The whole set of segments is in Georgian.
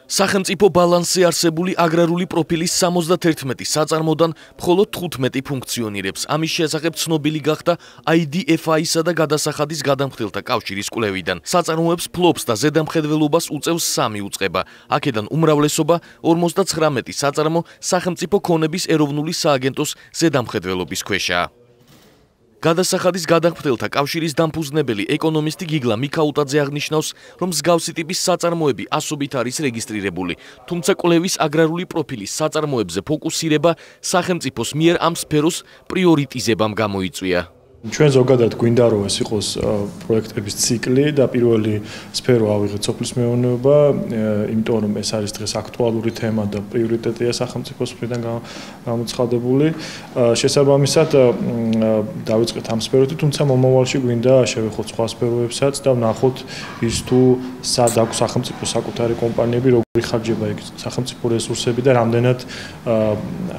სახელმწიფო ბალანსზე არსებული აგრარული პროფილის 71 საწარმოდან მხოლოდ 15 ფუნქციონირებს. ამის შესახებ ცნობილი გახდა IDFI-სა და გადასახადის გადამხდელთა კავშირის კვლევიდან. საწარმოებს ფლობს და ზედამხედველობას უწევს 3 უწყება. აქედან უმრავლესობა 59 საწარმო სახელმწიფო ქონების ეროვნული სააგენტოს ზედამხედველობის ქვეშაა. გადასახადის გადამხდელთა კავშირის დამფუძნებელი ეკონომისტი გიგლა მიქაუტაძე აღნიშნავს, რომ მსგავსი ტიპის საწარმოები ასობით არის რეგისტრირებული, თუმცა კვლევის აგრარული პროფილის საწარმოებზე ფოკუსირება სახელმწიფოს მიერ ამ სფეროს პრიორიტიზებამ გამოიწვია. ჩვენ ზოგადად გვინდა რომ ეს იყოს პროექტების ციკლი და პირველი სფერო ავიღეთ სოფლის მეურნეობა, იმიტომ რომ ეს არის დღეს აქტუალური თემა და პრიორიტეტია სახელმწიფოს მხრიდან გამოცხადებული. შესაბამისად დავიწყეთ ამ სფეროთი, თუმცა მომავალში გვინდა შევეხოთ სხვა სფეროებსაც და ვნახოთ ის თუ სად აქვს სახელმწიფოს საკუთარი კომპანიები, როგორი ხარჯება იქ სახელმწიფო რესურსები და რამდენად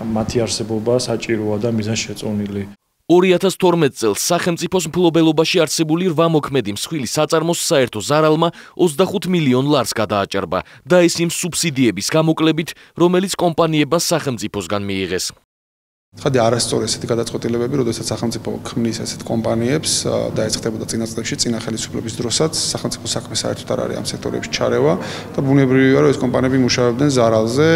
მათი არსებობა საჭიროა და მიზანშეწონილი. 2012 წელს სახელმწიფოს მფლობელობაში არსებული 8 მოქმედი მსხვილი საწარმოს საერთო ზარალმა 25 მილიონ ლარს გადააჭარბა და ეს იმ სუბსიდიების გამოკლებით, რომელიც კომპანიებას სახელმწიფოსგან მიიღეს. ხადი არასწორი ესეთი გადაწყვეტილებები, როდესაც სახელმწიფო ქმნის ესეთ კომპანიებს და ეს ხდებოდა წინა წლებში, წინა ხელისუფლების დროსაც სახელმწიფო საქმე საერთოდ არ არის ამ სექტორებში ჩარევა და ბუნებრივია, რომ ეს კომპანიები მუშაობდნენ ზარალზე.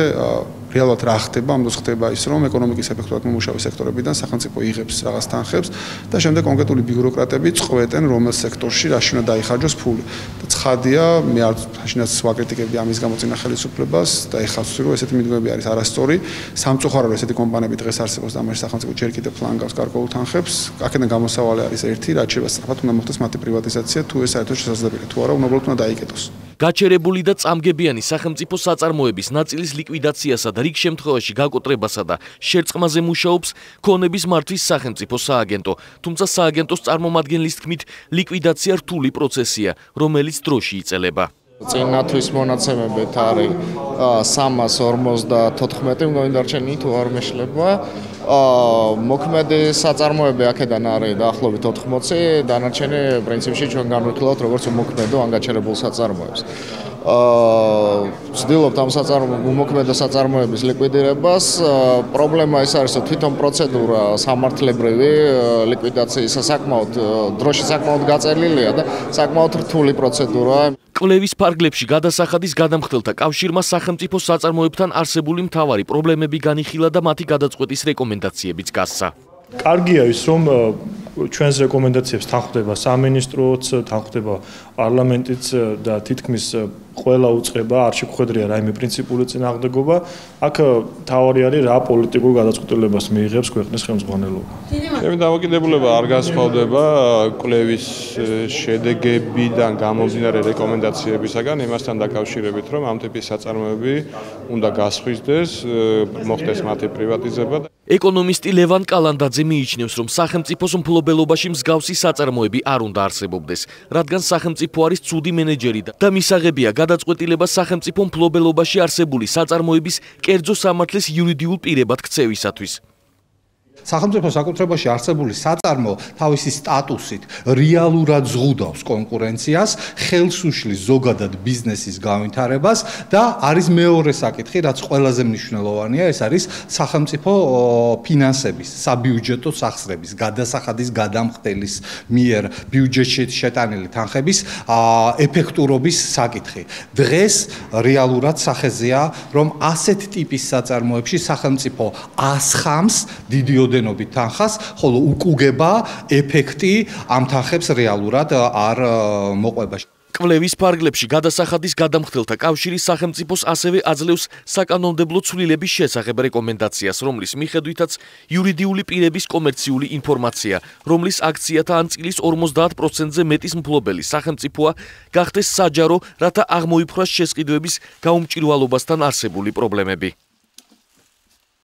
რეალურად რა ხდება, ამ დროს ხდება ის, რომ ეკონომიკის ეფექტურად მომუშავე სექტორებიდან სახელმწიფო იღებს რაღაც თანხებს და შემდეგ კონკრეტული ბიუროკრატები წყვეტენ, რომელ სექტორში რაში უნდა დაიხარჯოს ფული. და ცხადია, მე არ შინაც ვაკრიტიკებდი ამის გამოცემა ხელისუფლებას და ეხლა ვთვლი, რომ ესეთი მიდგომები არის არასწორი. სამწუხაროდ ესეთი კომპანიები დღეს არსებობს და ამაში სახელმწიფო ჯერ კიდევ ფლანგავს გარკვეულ თანხებს. აქედან გამოსავალი არის ერთი, რაც შეიძლება სწრაფად უნდა მოხდეს მათი პრივატიზაცია, თუ ეს საერთოდ შესაძლებელია, თუ არა, უბრალოდ უნდა დაიკეტოს. გაჩერებული და წამგებიანი სახელმწიფო საწარმოების ნაწილის ლიკვიდაციასა და რიგ შემთხვევაში გაკოტრებასა და შერწყმაზე მუშაობს ქონების მართვის სახელმწიფო სააგენტო, თუმცა სააგენტოს წარმომადგენლის თქმით, ლიკვიდაცია რთული პროცესია, რომელიც დროში იწელება. წინათვის მონაცემებით არის 354 მგონი თუ არ მეშლება. მოქმედი საწარმოები აქედან არის დაახლოებით 80, დანარჩენი პრინციპში ჩვენ განვიხილავთ როგორც უმოქმედო ან გაჩერებულ საწარმოებს. ვცდილობთ ამ უმოქმედო საწარმოების ლიკვიდირებას. პრობლემა ის არის, რომ თვითონ პროცედურა სამართლებრივი ლიკვიდაციის საკმაოდ დროში საკმაოდ გაწერილია და საკმაოდ რთული პროცედურაა. კვლევის ფარგლებში გადასახადის გადამხდელთა კავშირმა სახელმწიფო საწარმოებთან არსებული მთავარი პრობლემები განიხილა და მათი გადაწყვეტის რეკომენდაციებიც გასცა. კარგია ის, რომ ჩვენს რეკომენდაციებს თანხმდება სამინისტროც, თანხმდება პარლამენტიც და თითქმის ყველა უწყება, არ შეგვხვედრია რაიმე პრინციპული წინააღმდეგობა. აქ თავარი არის რა პოლიტიკურ გადაწყვეტილებას მიიღებს ქვეყნის ხელმძღვანელობა. ჩემი დამოკიდებულება არ განსხვავდება კვლევის შედეგებიდან გამომდინარე რეკომენდაციებისაგან იმასთან დაკავშირებით, რომ ამ ტიპის საწარმოები უნდა გასხვისდეს, მოხდეს მათი პრივატიზება. ეკონომისტი ლევან კალანდაძე მიიჩნევს, რომ სახელმწიფოს მფლობელობაში მსგავსი საწარმოები არ უნდა არსებობდეს, რადგან სახელმწიფო არის ცუდი მენეჯერი და მისაღებია გადაწყვეტილება სახელმწიფო მფლობელობაში არსებული საწარმოების კერძო სამართლის იურიდიულ პირებად ქცევისათვის. სახელმწიფო საკუთრებაში არსებული საწარმო თავისი სტატუსით რეალურად ზღუდავს კონკურენციას, ხელს უშლის ზოგადად ბიზნესის განვითარებას და არის მეორე საკითხი, რაც ყველაზე მნიშვნელოვანია, ეს არის სახელმწიფო ფინანსების, საბიუჯეტო სახსრების, გადასახადის გადამხდელის მიერ ბიუჯეტში შეტანილი თანხების ეფექტურობის საკითხი. დღეს რეალურად სახეზეა, რომ ასეთ ტიპის საწარმოებში სახელმწიფო ასხამს დიდი ოდენობით თანხას, ხოლო უკუგება ეფექტი ამ თანხებს რეალურად არ მოყვება. კვლევის ფარგლებში გადასახადის გადამხდელთა კავშირი სახელმწიფოს ასევე აძლევს საკანონმდებლო ცვლილების შესახებ რეკომენდაციას, რომლის მიხედვითაც იურიდიული პირების კომერციული ინფორმაცია, რომლის აქციათა ან წილის 50%-ზე მეტის მფლობელი სახელმწიფოა, გახდეს საჯარო, რათა აღმოიფხვრას შესყიდვების გაუმჭირვალობასთან არსებული პრობლემები.